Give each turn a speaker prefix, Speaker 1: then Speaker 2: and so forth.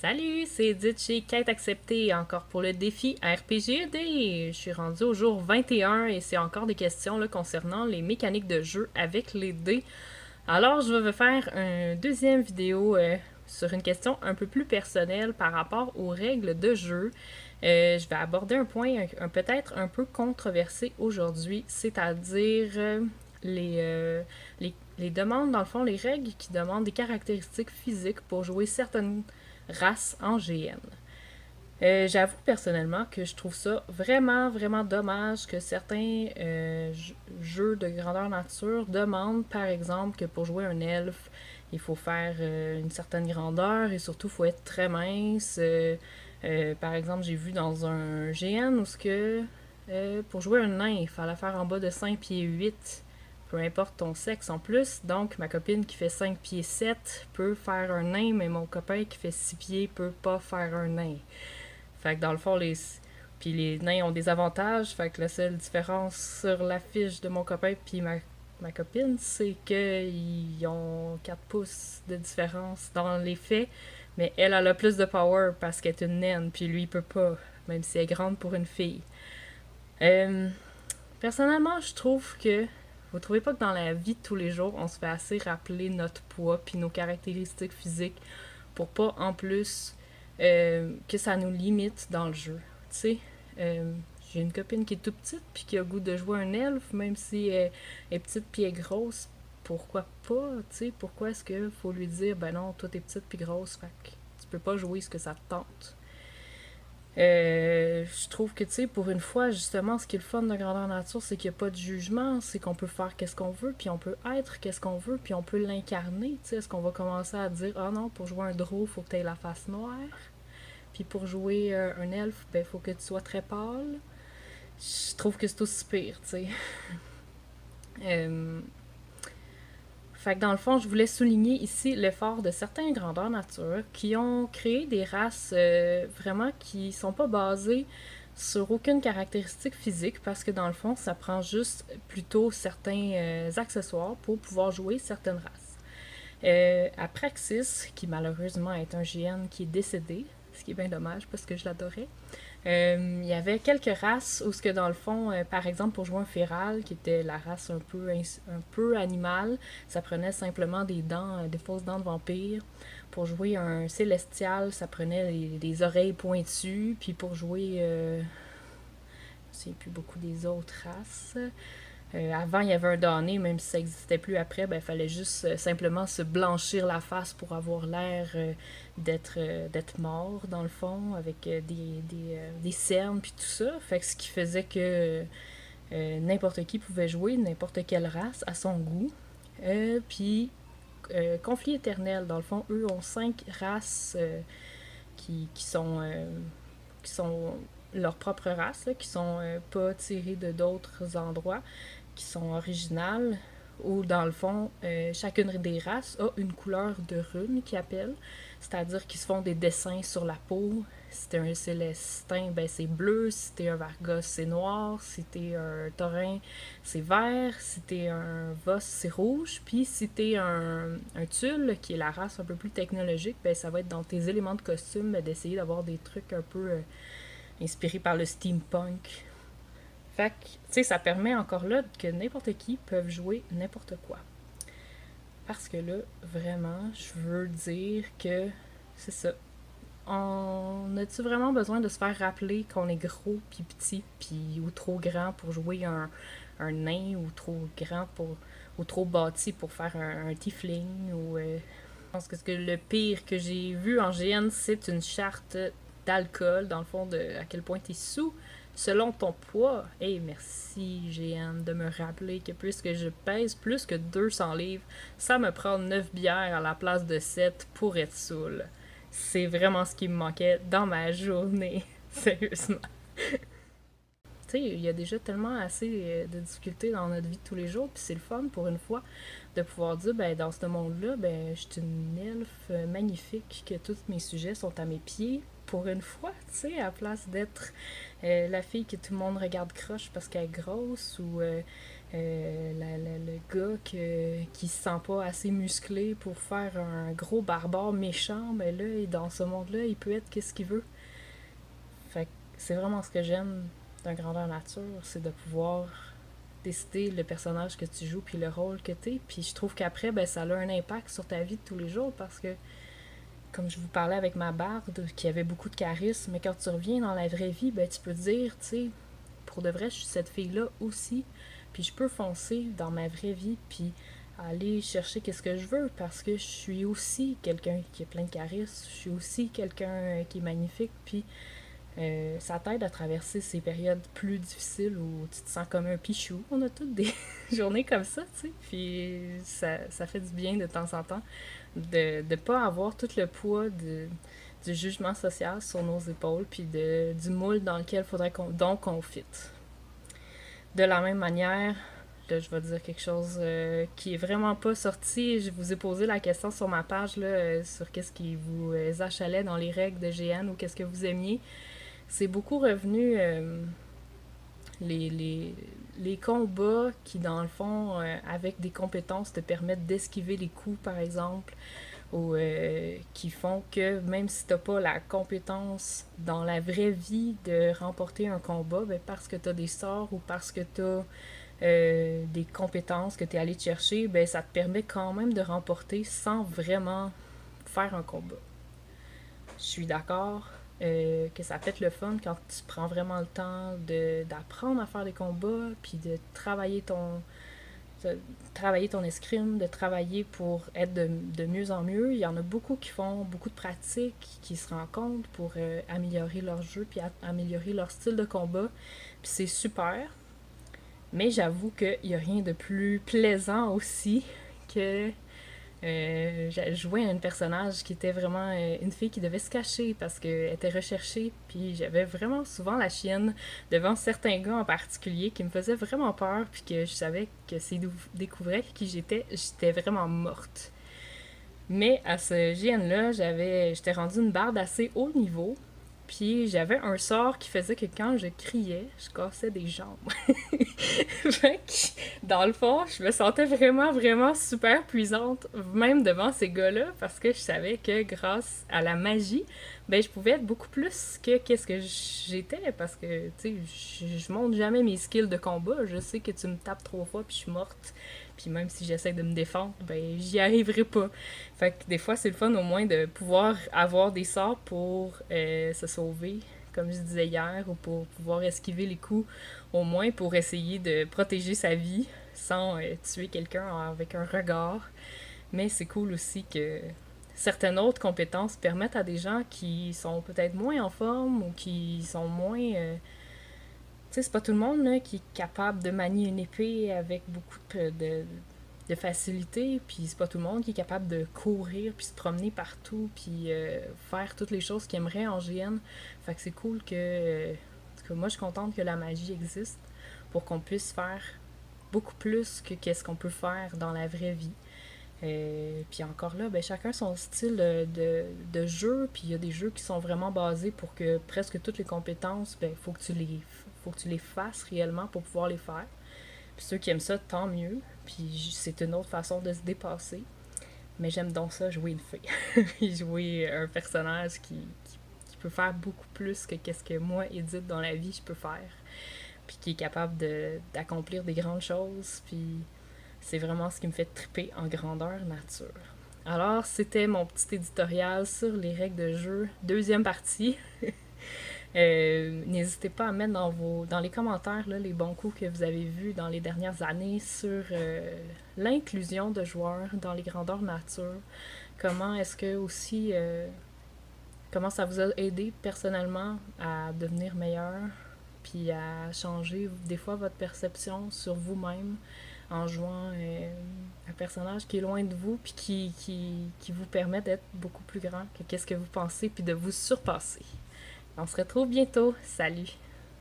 Speaker 1: Salut, c'est Edith chez Quête acceptée, encore pour le défi RPG-ED. Je suis rendue au jour 21 et c'est encore des questions là, concernant les mécaniques de jeu avec les dés. Alors, je vais faire une deuxième vidéo sur une question un peu plus personnelle par rapport aux règles de jeu. Je vais aborder un point peut-être un peu controversé aujourd'hui, c'est-à-dire les demandes, dans le fond, les règles qui demandent des caractéristiques physiques pour jouer certaines races en GN. J'avoue personnellement que je trouve ça vraiment, vraiment dommage que certains jeux de grandeur nature demandent, par exemple, que pour jouer un elfe, il faut faire une certaine grandeur et surtout, il faut être très mince. Par exemple, j'ai vu dans un GN où pour jouer un nain, il fallait faire en bas de 5 pieds 8, peu importe ton sexe en plus. Donc, ma copine qui fait 5 pieds 7 peut faire un nain, mais mon copain qui fait 6 pieds peut pas faire un nain. Fait que dans le fond, puis les nains ont des avantages. Fait que la seule différence sur la fiche de mon copain puis ma copine, c'est qu'ils ont 4 pouces de différence dans les faits. Mais elle a le plus de power parce qu'elle est une naine, puis lui il peut pas, même si elle est grande pour une fille. Euh, Personnellement, je trouve que vous trouvez pas que dans la vie de tous les jours, on se fait assez rappeler notre poids puis nos caractéristiques physiques pour pas en plus que ça nous limite dans le jeu. Tu sais, j'ai une copine qui est toute petite puis qui a le goût de jouer un elfe, même si elle est petite puis elle est grosse. Pourquoi pas, tu sais, pourquoi est-ce qu'il faut lui dire, ben non, toi t'es petite puis grosse, fait que tu peux pas jouer ce que ça te tente. Je trouve que, tu sais, pour une fois, justement, ce qui est le fun de grandeur nature, c'est qu'il n'y a pas de jugement, c'est qu'on peut faire qu'est-ce qu'on veut, puis on peut être qu'est-ce qu'on veut, puis on peut l'incarner, tu sais. Est-ce qu'on va commencer à dire, ah non, pour jouer un draw, faut que tu aies la face noire, puis pour jouer un elfe, ben, faut que tu sois très pâle. Je trouve que c'est aussi pire, tu sais. Euh, Fait que dans le fond, je voulais souligner ici l'effort de certains grandeurs nature qui ont créé des races vraiment qui sont pas basées sur aucune caractéristique physique parce que dans le fond, ça prend juste plutôt certains accessoires pour pouvoir jouer certaines races. À Praxis, qui malheureusement est un GN qui est décédé, ce qui est bien dommage parce que je l'adorais, il y avait quelques races où ce que dans le fond, par exemple pour jouer un féral, qui était la race un peu animale, ça prenait simplement des dents, des fausses dents de vampire. Pour jouer un célestial, ça prenait des oreilles pointues. Puis pour jouer, je ne sais plus beaucoup des autres races. Avant, il y avait un damné, même si ça n'existait plus après, ben, il fallait juste simplement se blanchir la face pour avoir l'air d'être mort, dans le fond, avec des cernes puis tout ça. Fait que ce qui faisait que n'importe qui pouvait jouer, n'importe quelle race, à son goût. Puis, Conflit éternel, dans le fond, eux ont 5 races qui sont leur propre race, là, qui sont pas tirées de d'autres endroits, qui sont originales, où dans le fond, chacune des races a une couleur de rune qu'ils appellent, c'est-à-dire qu'ils se font des dessins sur la peau. Si t'es un célestin, ben c'est bleu, si t'es un Vargos, c'est noir, si t'es un taurin, c'est vert, si t'es un Voss, c'est rouge, puis si t'es un Tulle, qui est la race un peu plus technologique, ben ça va être dans tes éléments de costume d'essayer d'avoir des trucs un peu inspirés par le steampunk. Fait que, tu sais, ça permet encore là que n'importe qui peut jouer n'importe quoi. Parce que là, vraiment, je veux dire que c'est ça. On a-tu vraiment besoin de se faire rappeler qu'on est gros puis petit puis ou trop grand pour jouer un nain ou trop grand pour ou trop bâti pour faire un tiefling ou je pense que le pire que j'ai vu en GN c'est une charte d'alcool dans le fond de à quel point t'es sous selon ton poids. Hey, merci GN de me rappeler que puisque je pèse plus que 200 livres, ça me prend 9 bières à la place de 7 pour être saoul. C'est vraiment ce qui me manquait dans ma journée. Sérieusement. Tu sais, il y a déjà tellement assez de difficultés dans notre vie de tous les jours, puis c'est le fun pour une fois de pouvoir dire, ben dans ce monde-là, ben je suis une elfe magnifique, que tous mes sujets sont à mes pieds. Pour une fois, tu sais, à la place d'être la fille que tout le monde regarde croche parce qu'elle est grosse ou Le gars qui se sent pas assez musclé pour faire un gros barbare méchant, ben là, dans ce monde-là, il peut être qu'est-ce qu'il veut. Fait que c'est vraiment ce que j'aime d'un grandeur nature, c'est de pouvoir décider le personnage que tu joues puis le rôle que t'es. Puis je trouve qu'après, ben, ça a un impact sur ta vie de tous les jours parce que, comme je vous parlais avec ma barde, qui avait beaucoup de charisme, mais quand tu reviens dans la vraie vie, ben, tu peux te dire, tu sais, pour de vrai, je suis cette fille-là aussi. Puis je peux foncer dans ma vraie vie, puis aller chercher qu'est-ce que je veux parce que je suis aussi quelqu'un qui a plein de charisme, je suis aussi quelqu'un qui est magnifique, puis ça t'aide à traverser ces périodes plus difficiles où tu te sens comme un pichou. On a toutes des journées comme ça, tu sais. Puis ça fait du bien de temps en temps de ne pas avoir tout le poids du jugement social sur nos épaules, puis du moule dans lequel il faudrait qu'on fit. De la même manière, là, je vais dire quelque chose qui est vraiment pas sorti. Je vous ai posé la question sur ma page là, sur qu'est-ce qui vous achalait dans les règles de GN ou qu'est-ce que vous aimiez. C'est beaucoup revenu les, les, les combats qui, dans le fond, avec des compétences, te permettent d'esquiver les coups, par exemple, ou qui font que même si t'as pas la compétence dans la vraie vie de remporter un combat, ben parce que t'as des sorts ou parce que t'as des compétences que t'es allé te chercher, ben ça te permet quand même de remporter sans vraiment faire un combat. Je suis d'accord que ça peut être le fun quand tu prends vraiment le temps d'apprendre à faire des combats, puis de travailler ton escrime, de travailler pour être de mieux en mieux. Il y en a beaucoup qui font beaucoup de pratiques, qui se rencontrent pour améliorer leur jeu, puis améliorer leur style de combat. Puis c'est super. Mais j'avoue qu'il n'y a rien de plus plaisant aussi que j'ai joué à un personnage qui était vraiment une fille qui devait se cacher parce qu'elle était recherchée. Puis j'avais vraiment souvent la chienne devant certains gars en particulier qui me faisaient vraiment peur. Puis que je savais que s'ils découvraient qui j'étais vraiment morte. Mais à ce GN-là, j'étais rendue une barde assez haut niveau. Puis j'avais un sort qui faisait que quand je criais, je cassais des jambes. Fait que, dans le fond, je me sentais vraiment, vraiment super puissante, même devant ces gars-là, parce que je savais que grâce à la magie, ben je pouvais être beaucoup plus que qu'est-ce que j'étais, parce que, tu sais, je monte jamais mes skills de combat. Je sais que tu me tapes 3 fois, puis je suis morte. Puis même si j'essaie de me défendre, ben j'y arriverai pas. Fait que des fois, c'est le fun au moins de pouvoir avoir des sorts pour se sauver, comme je disais hier, ou pour pouvoir esquiver les coups, au moins pour essayer de protéger sa vie sans tuer quelqu'un avec un regard. Mais c'est cool aussi que certaines autres compétences permettent à des gens qui sont peut-être moins en forme ou qui sont moins... tu sais, c'est pas tout le monde là, qui est capable de manier une épée avec beaucoup de facilité, puis c'est pas tout le monde qui est capable de courir, puis se promener partout, puis faire toutes les choses qu'il aimerait en GN. Fait que c'est cool que moi, je suis contente que la magie existe pour qu'on puisse faire beaucoup plus que qu'est-ce qu'on peut faire dans la vraie vie. Puis encore là, ben, chacun son style de jeu, puis il y a des jeux qui sont vraiment basés pour que presque toutes les compétences, ben, faut que tu les fasses réellement pour pouvoir les faire. Puis ceux qui aiment ça, tant mieux. Puis c'est une autre façon de se dépasser. Mais j'aime donc ça, jouer une fille. Jouer un personnage qui peut faire beaucoup plus que qu'est-ce que moi, Edith, dans la vie, je peux faire. Puis qui est capable d'accomplir des grandes choses. Puis c'est vraiment ce qui me fait triper en grandeur nature. Alors, c'était mon petit éditorial sur les règles de jeu. Deuxième partie. N'hésitez pas à mettre dans les commentaires là, les bons coups que vous avez vus dans les dernières années sur l'inclusion de joueurs dans les grandeurs nature. Comment est-ce que aussi comment ça vous a aidé personnellement à devenir meilleur, puis à changer des fois votre perception sur vous-même en jouant un personnage qui est loin de vous, puis qui vous permet d'être beaucoup plus grand que qu'est-ce que vous pensez, puis de vous surpasser. On se retrouve bientôt. Salut!